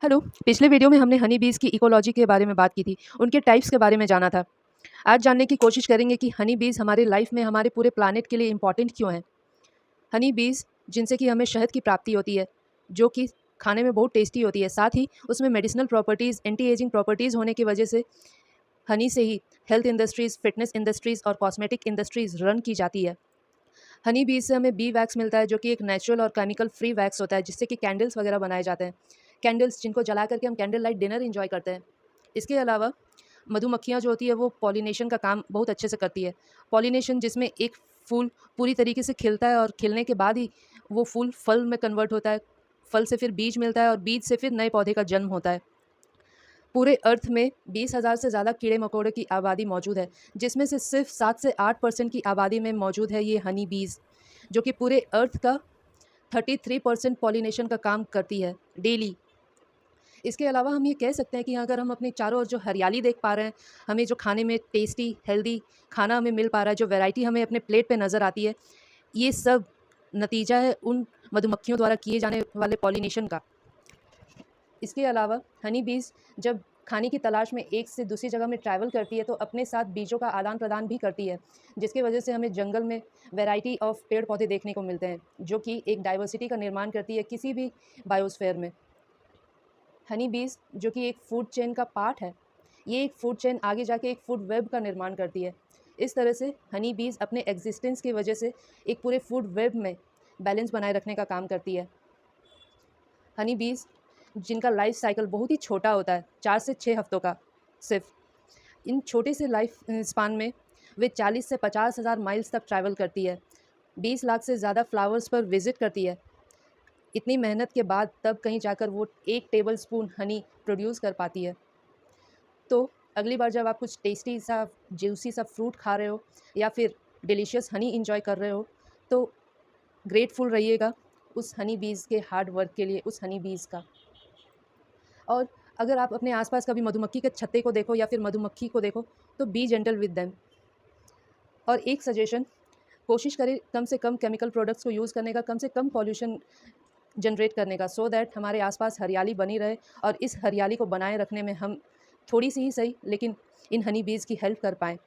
Hello. पिछले video में हमने हनी बीज़ की इकोलॉजी के बारे में बात की थी, उनके टाइप्स के बारे में जाना था। आज जानने की कोशिश करेंगे कि हनी बीज़ हमारे लाइफ में हमारे पूरे प्लानेट के लिए इम्पॉर्टेंट क्यों हैं। हनी बीज़ जिनसे कि हमें शहद की प्राप्ति होती है, जो कि खाने में बहुत टेस्टी होती है, साथ ही उसमें medicinal properties, anti ageing properties होने की वजह से हनी से ही हेल्थ इंडस्ट्रीज़, फिटनेस इंडस्ट्रीज़ और कॉस्मेटिक इंडस्ट्रीज़ रन की जाती है। हनी बीज से हमें बी वैक्स मिलता है, जो कि एक नेचुरल और केमिकल फ्री वैक्स होता है, जिससे कि कैंडल्स वगैरह बनाए जाते हैं। कैंडल्स जिनको जला करके हम कैंडल लाइट डिनर एंजॉय करते हैं। इसके अलावा मधुमक्खियाँ जो होती है वो पॉलिनेशन का काम बहुत अच्छे से करती है। पॉलिनेशन जिसमें एक फूल पूरी तरीके से खिलता है और खिलने के बाद ही वो फूल फल में कन्वर्ट होता है। फल से फिर बीज मिलता है और बीज से फिर नए पौधे का जन्म होता है। पूरे अर्थ में 20,000 से ज़्यादा कीड़े मकोड़े की आबादी मौजूद है, जिसमें से सिर्फ 7 से 8% की आबादी में मौजूद है ये हनी बीज, जो कि पूरे अर्थ का 33% पॉलिनेशन का काम करती है डेली। इसके अलावा हम ये कह सकते हैं कि अगर हम अपने चारों ओर जो हरियाली देख पा रहे हैं, हमें जो खाने में टेस्टी हेल्दी खाना हमें मिल पा रहा है, जो वैरायटी हमें अपने प्लेट पे नज़र आती है, ये सब नतीजा है उन मधुमक्खियों द्वारा किए जाने वाले पॉलिनेशन का। इसके अलावा हनी बीज़ जब खाने की तलाश में एक से दूसरी जगह में ट्रैवल करती है, तो अपने साथ बीजों का आदान प्रदान भी करती है, जिसकी वजह से हमें जंगल में वैरायटी ऑफ पेड़ पौधे देखने को मिलते हैं, जो कि एक डाइवर्सिटी का निर्माण करती है किसी भी बायोस्फीयर में। हनी बीज़ जो कि एक फूड चेन का पार्ट है, ये एक फूड चेन आगे जाके एक फूड वेब का निर्माण करती है। इस तरह से हनी बीज़ अपने एग्जिस्टेंस की वजह से एक पूरे फूड वेब में बैलेंस बनाए रखने का काम करती है। हनी बीज़ जिनका लाइफ साइकिल बहुत ही छोटा होता है, 4 से 6 हफ्तों का सिर्फ, इन छोटे से लाइफ स्पान में वे 40 से 50,000 माइल्स तक ट्रैवल करती है, 20 लाख से ज़्यादा फ्लावर्स पर विजिट करती है। इतनी मेहनत के बाद तब कहीं जाकर वो 1 टेबल स्पून हनी प्रोड्यूस कर पाती है। तो अगली बार जब आप कुछ टेस्टी सा जूसी सा फ्रूट खा रहे हो या फिर डिलीशियस हनी इंजॉय कर रहे हो, तो ग्रेटफुल रहिएगा उस हनी बीज़ के हार्ड वर्क के लिए, उस हनी बीज़ का। और अगर आप अपने आसपास कभी मधुमक्खी के छत्ते को देखो या फिर मधुमक्खी को देखो, तो बी जेंटल विद देम। और एक सजेशन, कोशिश करें कम से कम केमिकल प्रोडक्ट्स को यूज़ करने का, कम से कम पॉल्यूशन जनरेट करने का, सो दैट हमारे आसपास हरियाली बनी रहे और इस हरियाली को बनाए रखने में हम थोड़ी सी ही सही लेकिन इन हनी बीज़ की हेल्प कर पाएँ।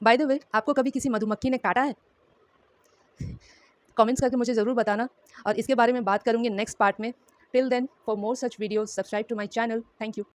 बाय द वे, आपको कभी किसी मधुमक्खी ने काटा है? कमेंट्स करके मुझे ज़रूर बताना, और इसके बारे में बात करूँगी नेक्स्ट पार्ट में। Till then, for more such videos subscribe to my channel. Thank you.